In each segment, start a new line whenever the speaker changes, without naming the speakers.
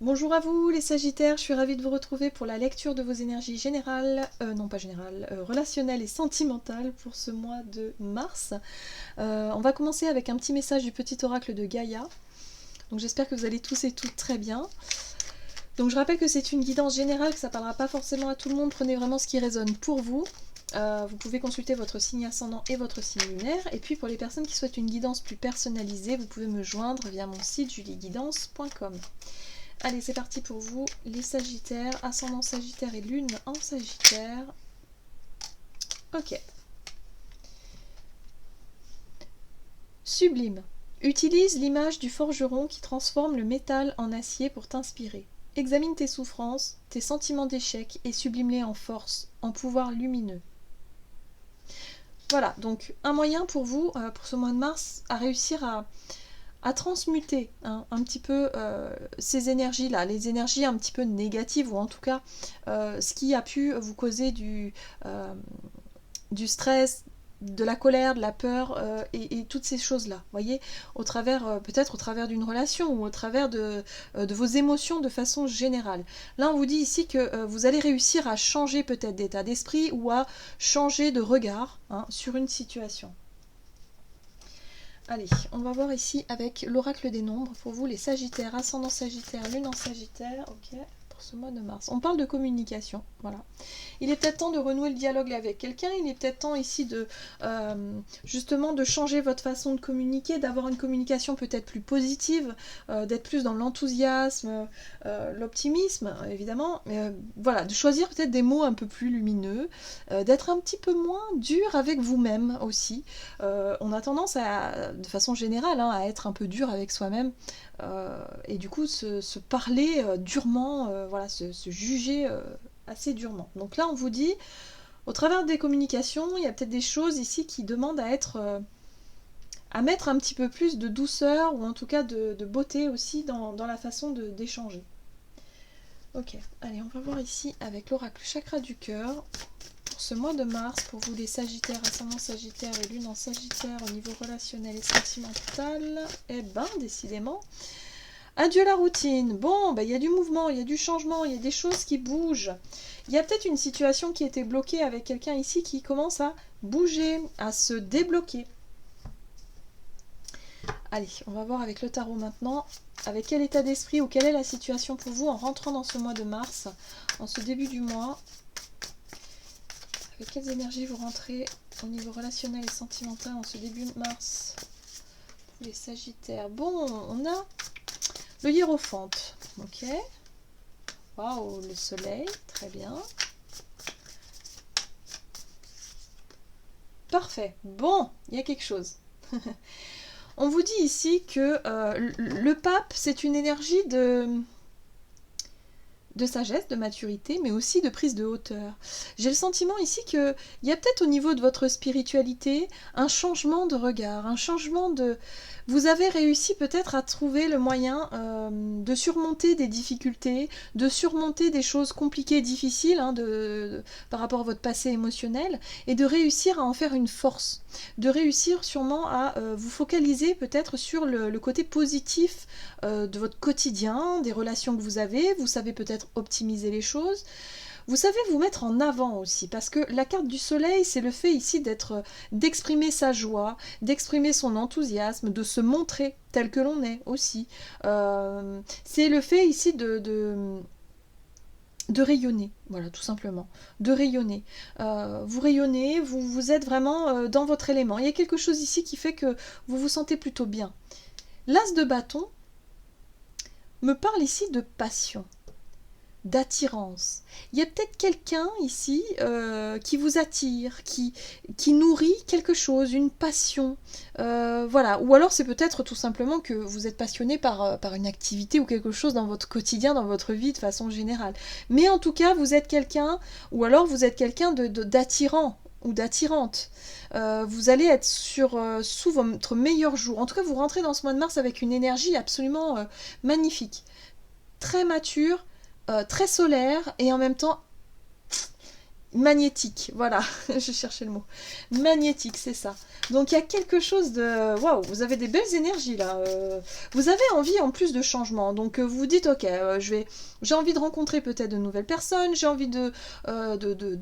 Bonjour à vous les Sagittaires, je suis ravie de vous retrouver pour la lecture de vos énergies générales, non pas générales, relationnelles et sentimentales pour ce mois de mars. On va commencer avec un petit message du petit oracle de Gaïa. Donc j'espère que vous allez tous et toutes très bien. Donc je rappelle que c'est une guidance générale, que ça ne parlera pas forcément à tout le monde, prenez vraiment ce qui résonne pour vous. Vous pouvez consulter votre signe ascendant et votre signe lunaire. Et puis pour les personnes qui souhaitent une guidance plus personnalisée, vous pouvez me joindre via mon site julieguidance.com. Allez, c'est parti pour vous, les Sagittaires, ascendant Sagittaire et lune en Sagittaire. Ok. Sublime. Utilise l'image du forgeron qui transforme le métal en acier pour t'inspirer. Examine tes souffrances, tes sentiments d'échec et sublime-les en force, en pouvoir lumineux. Voilà, donc un moyen pour vous, pour ce mois de mars, à réussir à transmuter un petit peu ces énergies-là, les énergies un petit peu négatives, ou en tout cas ce qui a pu vous causer du stress, de la colère, de la peur et toutes ces choses-là, voyez, au travers, peut-être au travers d'une relation ou au travers de vos émotions de façon générale. Là, on vous dit ici que vous allez réussir à changer peut-être d'état d'esprit ou à changer de regard sur une situation. Allez, on va voir ici avec l'oracle des nombres, pour vous les Sagittaires, ascendant Sagittaire, lune en Sagittaire, ok, pour ce mois de mars. On parle de communication, voilà. Il est peut-être temps de renouer le dialogue avec quelqu'un, il est peut-être temps ici de justement de changer votre façon de communiquer, d'avoir une communication peut-être plus positive, d'être plus dans l'enthousiasme, l'optimisme, évidemment, voilà, de choisir peut-être des mots un peu plus lumineux, d'être un petit peu moins dur avec vous-même aussi. On a tendance de façon générale, à être un peu dur avec soi-même, et du coup se parler durement, voilà, se juger assez durement. Donc là, on vous dit, au travers des communications, il y a peut-être des choses ici qui demandent à mettre un petit peu plus de douceur, ou en tout cas de beauté aussi dans la façon d'échanger. Ok, allez, on va voir ici avec l'oracle chakra du cœur, pour ce mois de mars, pour vous les Sagittaires, ascendant Sagittaire et lune en Sagittaire, au niveau relationnel et sentimental. Eh ben, décidément, adieu la routine. Bon, il y a du mouvement, il y a du changement, il y a des choses qui bougent. Il y a peut-être une situation qui était bloquée avec quelqu'un ici qui commence à bouger, à se débloquer. Allez, on va voir avec le tarot maintenant, avec quel état d'esprit ou quelle est la situation pour vous en rentrant dans ce mois de mars, en ce début du mois. Avec quelles énergies vous rentrez au niveau relationnel et sentimental en ce début de mars pour les Sagittaires. Bon, on a le hiérophante, ok. Waouh, le soleil, très bien. Parfait, bon, il y a quelque chose. On vous dit ici que le pape, c'est une énergie de sagesse, de maturité, mais aussi de prise de hauteur. J'ai le sentiment ici qu'il y a peut-être au niveau de votre spiritualité un changement de regard, un changement de... Vous avez réussi peut-être à trouver le moyen de surmonter des difficultés, de surmonter des choses compliquées, difficiles, par rapport à votre passé émotionnel, et de réussir à en faire une force, de réussir sûrement à vous focaliser peut-être sur le côté positif de votre quotidien, des relations que vous savez peut-être optimiser les choses. Vous savez vous mettre en avant aussi, parce que la carte du soleil, c'est le fait ici d'exprimer sa joie, d'exprimer son enthousiasme, de se montrer tel que l'on est aussi. C'est le fait ici de rayonner, voilà, tout simplement, de rayonner. Vous rayonnez, vous êtes vraiment dans votre élément. Il y a quelque chose ici qui fait que vous vous sentez plutôt bien. L'as de bâton me parle ici de passion, d'attirance. Il y a peut-être quelqu'un ici qui vous attire, qui nourrit quelque chose, une passion. Voilà. Ou alors c'est peut-être tout simplement que vous êtes passionné par une activité ou quelque chose dans votre quotidien, dans votre vie de façon générale. Mais en tout cas, vous êtes quelqu'un, ou alors vous êtes quelqu'un d'attirant ou d'attirante. Vous allez être sous votre meilleur jour. En tout cas, vous rentrez dans ce mois de mars avec une énergie absolument magnifique. Très mature, très solaire, et en même temps magnétique, voilà, je cherchais le mot. Magnétique, c'est ça. Donc il y a quelque chose de... Waouh, vous avez des belles énergies là. Vous avez envie en plus de changement. Donc vous vous dites, ok, j'ai envie de rencontrer peut-être de nouvelles personnes, j'ai envie de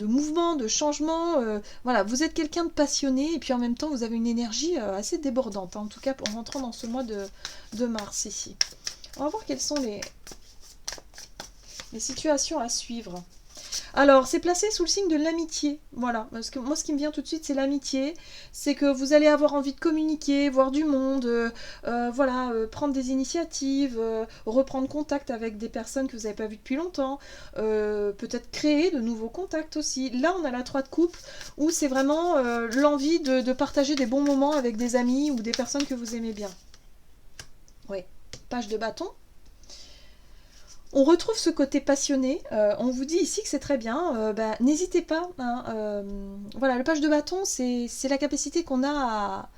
mouvement, de changement. Voilà, vous êtes quelqu'un de passionné et puis en même temps vous avez une énergie assez débordante, hein, en tout cas en rentrant dans ce mois de mars ici. On va voir quelles sont les situations à suivre. Alors, c'est placé sous le signe de l'amitié, voilà, parce que moi, ce qui me vient tout de suite, c'est l'amitié, c'est que vous allez avoir envie de communiquer, voir du monde, voilà, prendre des initiatives, reprendre contact avec des personnes que vous n'avez pas vues depuis longtemps, peut-être créer de nouveaux contacts aussi. Là, on a la 3 de coupe, où c'est vraiment l'envie de partager des bons moments avec des amis ou des personnes que vous aimez bien. Oui, page de bâton. On retrouve ce côté passionné, on vous dit ici que c'est très bien, n'hésitez pas, hein, voilà, le page de bâton, c'est la capacité qu'on a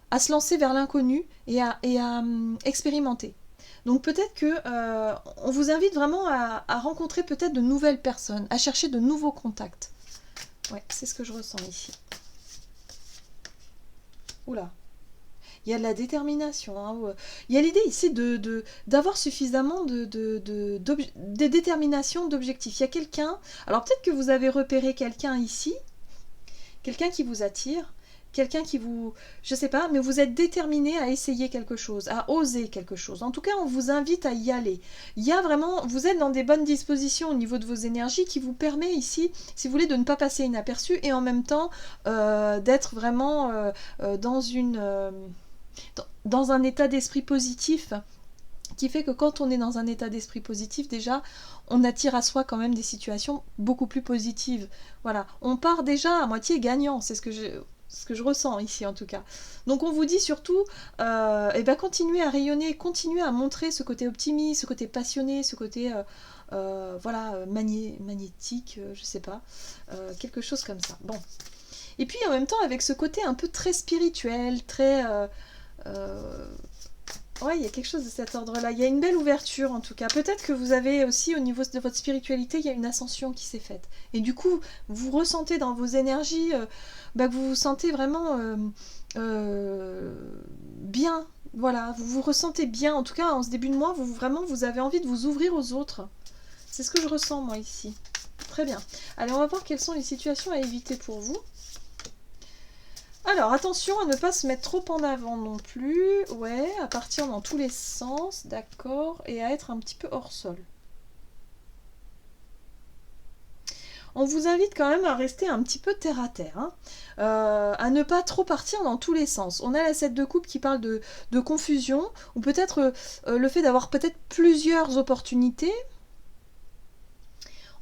à se lancer vers l'inconnu et à expérimenter. Donc peut-être que on vous invite vraiment à rencontrer peut-être de nouvelles personnes, à chercher de nouveaux contacts. Ouais, c'est ce que je ressens ici. Oula. Il y a de la détermination. Hein. Il y a l'idée ici d'avoir suffisamment de détermination, d'objectifs. Il y a quelqu'un... Alors peut-être que vous avez repéré quelqu'un ici, quelqu'un qui vous attire, quelqu'un qui vous... Je sais pas, mais vous êtes déterminé à essayer quelque chose, à oser quelque chose. En tout cas, on vous invite à y aller. Il y a vraiment... Vous êtes dans des bonnes dispositions au niveau de vos énergies qui vous permet ici, si vous voulez, de ne pas passer inaperçu et en même temps d'être vraiment dans un état d'esprit positif qui fait que quand on est dans un état d'esprit positif, déjà, on attire à soi quand même des situations beaucoup plus positives. Voilà, on part déjà à moitié gagnant, c'est ce que je ressens ici en tout cas. Donc on vous dit surtout, continuez à rayonner, continuez à montrer ce côté optimiste, ce côté passionné, ce côté voilà, magnétique, je sais pas, quelque chose comme ça. Bon. Et puis en même temps avec ce côté un peu très spirituel, très... ouais, il y a quelque chose de cet ordre-là. Il y a une belle ouverture en tout cas. Peut-être que vous avez aussi au niveau de votre spiritualité, il y a une ascension qui s'est faite. Et du coup, vous ressentez dans vos énergies que vous vous sentez vraiment bien. Voilà, vous vous ressentez bien. En tout cas, en ce début de mois, vous avez envie de vous ouvrir aux autres. C'est ce que je ressens moi ici. Très bien. Allez, on va voir quelles sont les situations à éviter pour vous. Alors, attention à ne pas se mettre trop en avant non plus. Ouais, à partir dans tous les sens, d'accord. Et à être un petit peu hors sol. On vous invite quand même à rester un petit peu terre à terre. Hein. À ne pas trop partir dans tous les sens. On a la 7 de coupe qui parle de confusion. Ou peut-être le fait d'avoir peut-être plusieurs opportunités.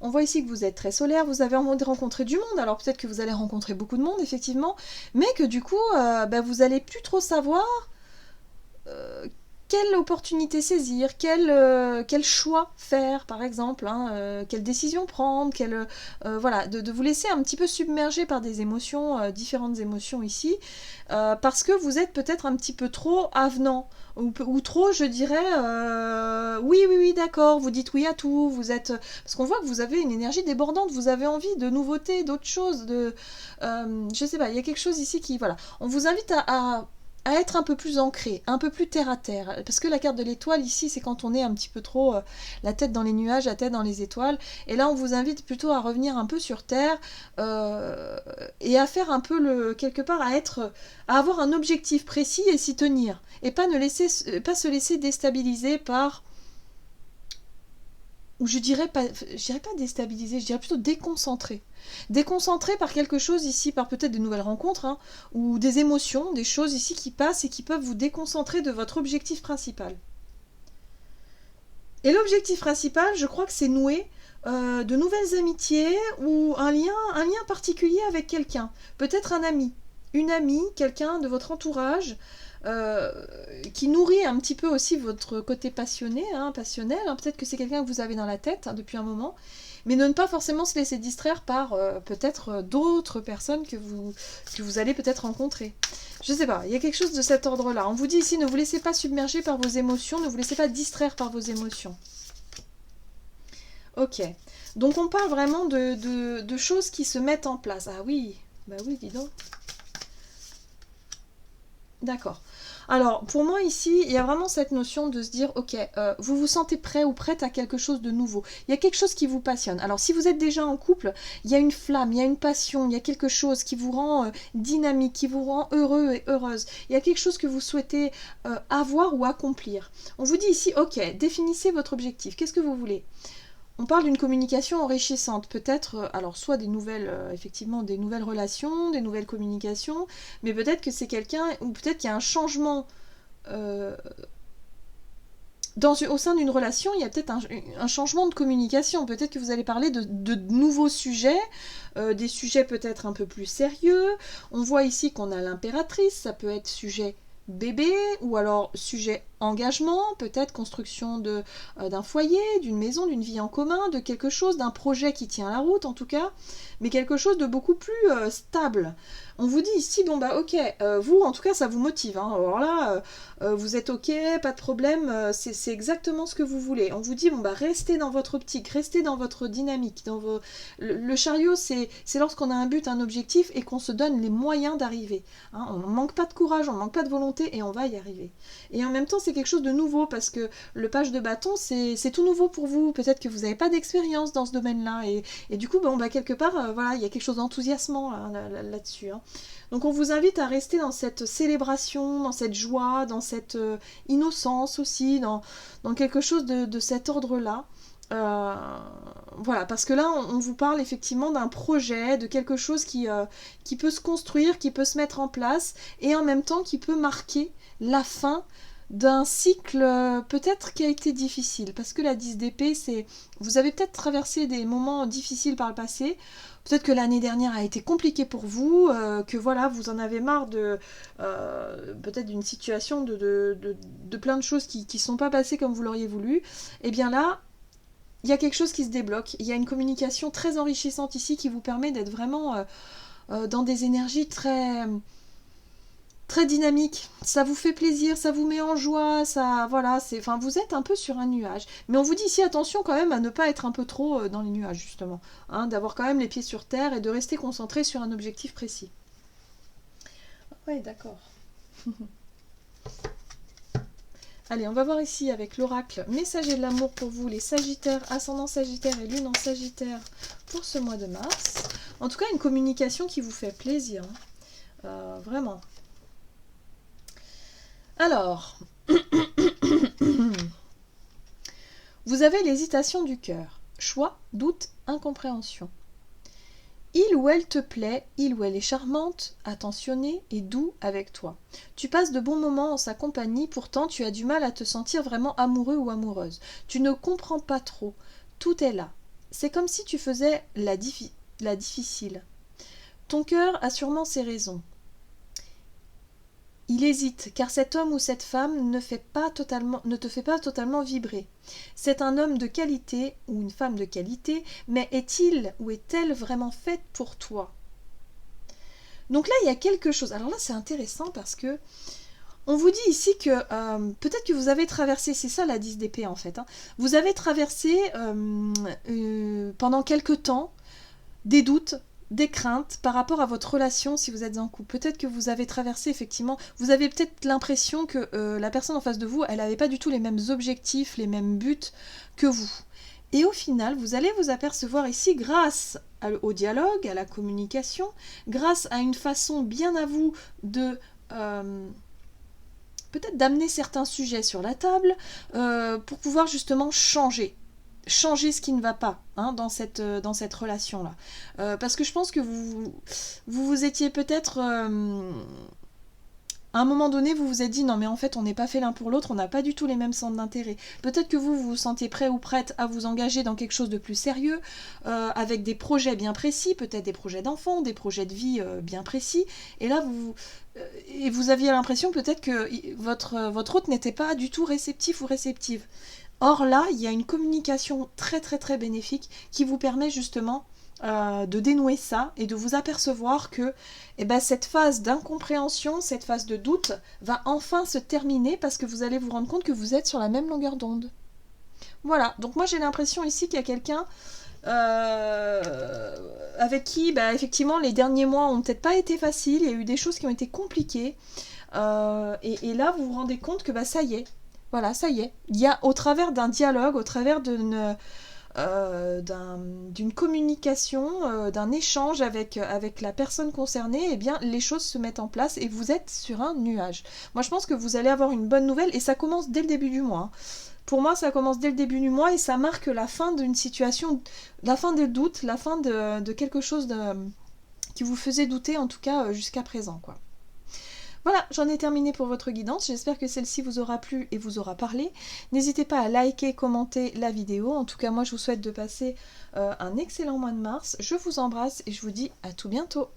On voit ici que vous êtes très solaire, vous avez envie de rencontrer du monde, alors peut-être que vous allez rencontrer beaucoup de monde, effectivement, mais que du coup, vous n'allez plus trop savoir quelle opportunité saisir, quel choix faire, par exemple, hein, quelle décision prendre, voilà, de vous laisser un petit peu submerger par des émotions, différentes émotions ici, parce que vous êtes peut-être un petit peu trop avenant, ou trop, je dirais, oui, d'accord, vous dites oui à tout, vous êtes... Parce qu'on voit que vous avez une énergie débordante, vous avez envie de nouveautés, d'autres choses, je sais pas, il y a quelque chose ici qui... Voilà, on vous invite à être un peu plus ancré, un peu plus terre à terre. Parce que la carte de l'étoile, ici, c'est quand on est un petit peu trop la tête dans les nuages, la tête dans les étoiles. Et là, on vous invite plutôt à revenir un peu sur terre et à faire un peu quelque part, à avoir un objectif précis et s'y tenir. Et pas se laisser déstabiliser par... Ou je dirais pas déstabiliser, je dirais plutôt déconcentré. Déconcentré par quelque chose ici, par peut-être des nouvelles rencontres, hein, ou des émotions, des choses ici qui passent et qui peuvent vous déconcentrer de votre objectif principal. Et l'objectif principal, je crois que c'est nouer de nouvelles amitiés ou un lien particulier avec quelqu'un. Peut-être un ami, une amie, quelqu'un de votre entourage, qui nourrit un petit peu aussi votre côté passionné, hein, passionnel. Hein. Peut-être que c'est quelqu'un que vous avez dans la tête hein, depuis un moment, mais de ne pas forcément se laisser distraire par peut-être d'autres personnes que vous allez peut-être rencontrer. Je sais pas, il y a quelque chose de cet ordre-là. On vous dit ici, ne vous laissez pas submerger par vos émotions, ne vous laissez pas distraire par vos émotions. Ok. Donc on parle vraiment de choses qui se mettent en place. Ah oui, bah oui, dis donc. D'accord. Alors, pour moi ici, il y a vraiment cette notion de se dire, ok, vous vous sentez prêt ou prête à quelque chose de nouveau. Il y a quelque chose qui vous passionne. Alors, si vous êtes déjà en couple, il y a une flamme, il y a une passion, il y a quelque chose qui vous rend dynamique, qui vous rend heureux et heureuse. Il y a quelque chose que vous souhaitez avoir ou accomplir. On vous dit ici, ok, définissez votre objectif. Qu'est-ce que vous voulez? On parle d'une communication enrichissante, peut-être, alors soit des nouvelles, effectivement, des nouvelles relations, des nouvelles communications, mais peut-être que c'est quelqu'un, ou peut-être qu'il y a un changement euh, au sein d'une relation, il y a peut-être un changement de communication. Peut-être que vous allez parler de nouveaux sujets, des sujets peut-être un peu plus sérieux. On voit ici qu'on a l'impératrice, ça peut être sujet bébé, ou alors sujet engagement, peut-être construction d'un foyer, d'une maison, d'une vie en commun, de quelque chose, d'un projet qui tient la route en tout cas, mais quelque chose de beaucoup plus stable. On vous dit ici, bon bah ok, vous en tout cas ça vous motive, hein. Alors là, vous êtes ok, pas de problème, c'est exactement ce que vous voulez. On vous dit, bon bah restez dans votre optique, restez dans votre dynamique. Le chariot, c'est lorsqu'on a un but, un objectif et qu'on se donne les moyens d'arriver. Hein, on ne manque pas de courage, on ne manque pas de volonté et on va y arriver. Et en même temps, c'est quelque chose de nouveau parce que le page de bâton, c'est tout nouveau pour vous. Peut-être que vous n'avez pas d'expérience dans ce domaine-là. Et du coup, bon, bah, quelque part, voilà, il y a quelque chose d'enthousiasmant là-dessus. Hein. Donc on vous invite à rester dans cette célébration, dans cette joie, dans cette innocence aussi, dans quelque chose de cet ordre-là. Euh, voilà, parce que là, on vous parle effectivement d'un projet, de quelque chose qui peut se construire, qui peut se mettre en place, et en même temps qui peut marquer la fin d'un cycle peut-être qui a été difficile. Parce que la 10 d'épée, c'est... Vous avez peut-être traversé des moments difficiles par le passé, peut-être que l'année dernière a été compliquée pour vous, que voilà, vous en avez marre de peut-être d'une situation de plein de choses qui ne sont pas passées comme vous l'auriez voulu. Et bien là, il y a quelque chose qui se débloque. Il y a une communication très enrichissante ici qui vous permet d'être vraiment dans des énergies très dynamiques. Ça vous fait plaisir, ça vous met en joie, ça, voilà, enfin, vous êtes un peu sur un nuage. Mais on vous dit ici attention quand même à ne pas être un peu trop dans les nuages justement, hein, d'avoir quand même les pieds sur terre et de rester concentré sur un objectif précis. Ouais, d'accord. Allez, on va voir ici avec l'oracle messager de l'amour pour vous, les Sagittaires, ascendant Sagittaire et lune en Sagittaire pour ce mois de mars. En tout cas, une communication qui vous fait plaisir. Vraiment. Alors, vous avez l'hésitation du cœur. Choix, doute, incompréhension. Il ou elle te plaît, il ou elle est charmante, attentionnée et doux avec toi. Tu passes de bons moments en sa compagnie, pourtant tu as du mal à te sentir vraiment amoureux ou amoureuse. Tu ne comprends pas trop. Tout est là. C'est comme si tu faisais la difficile. Ton cœur a sûrement ses raisons. Il hésite, car cet homme ou cette femme ne te fait pas totalement vibrer. C'est un homme de qualité ou une femme de qualité, mais est-il ou est-elle vraiment faite pour toi? Donc là, il y a quelque chose. Alors là, c'est intéressant parce que on vous dit ici que peut-être que vous avez traversé, c'est ça la 10 d'épée en fait, hein, vous avez traversé pendant quelque temps des doutes, des craintes par rapport à votre relation si vous êtes en couple. Peut-être que vous avez traversé effectivement, vous avez peut-être l'impression que la personne en face de vous, elle n'avait pas du tout les mêmes objectifs, les mêmes buts que vous. Et au final, vous allez vous apercevoir ici, grâce au dialogue, à la communication, grâce à une façon bien à vous de... peut-être d'amener certains sujets sur la table pour pouvoir justement changer ce qui ne va pas hein, dans cette relation-là. Parce que je pense que vous étiez peut-être... à un moment donné, vous vous êtes dit, non mais en fait, on n'est pas fait l'un pour l'autre, on n'a pas du tout les mêmes centres d'intérêt. Peut-être que vous vous sentez prêt ou prête à vous engager dans quelque chose de plus sérieux, avec des projets bien précis, peut-être des projets d'enfants, des projets de vie bien précis. Et là, vous aviez l'impression peut-être que votre hôte n'était pas du tout réceptif ou réceptive. Or là, il y a une communication très très très bénéfique qui vous permet justement de dénouer ça et de vous apercevoir que cette phase d'incompréhension, cette phase de doute va enfin se terminer parce que vous allez vous rendre compte que vous êtes sur la même longueur d'onde. Voilà, donc moi j'ai l'impression ici qu'il y a quelqu'un avec qui, bah, effectivement, les derniers mois ont peut-être pas été faciles, il y a eu des choses qui ont été compliquées, et là vous vous rendez compte que bah, ça y est, voilà, ça y est, il y a au travers d'un dialogue, au travers d'une communication, d'un échange avec la personne concernée, eh bien les choses se mettent en place et vous êtes sur un nuage. Moi je pense que vous allez avoir une bonne nouvelle et ça commence dès le début du mois. Pour moi, ça commence dès le début du mois et ça marque la fin d'une situation, la fin des doutes, la fin de quelque chose qui vous faisait douter, en tout cas jusqu'à présent, quoi. Voilà, j'en ai terminé pour votre guidance. J'espère que celle-ci vous aura plu et vous aura parlé. N'hésitez pas à liker, commenter la vidéo. En tout cas, moi, je vous souhaite de passer un excellent mois de mars. Je vous embrasse et je vous dis à tout bientôt.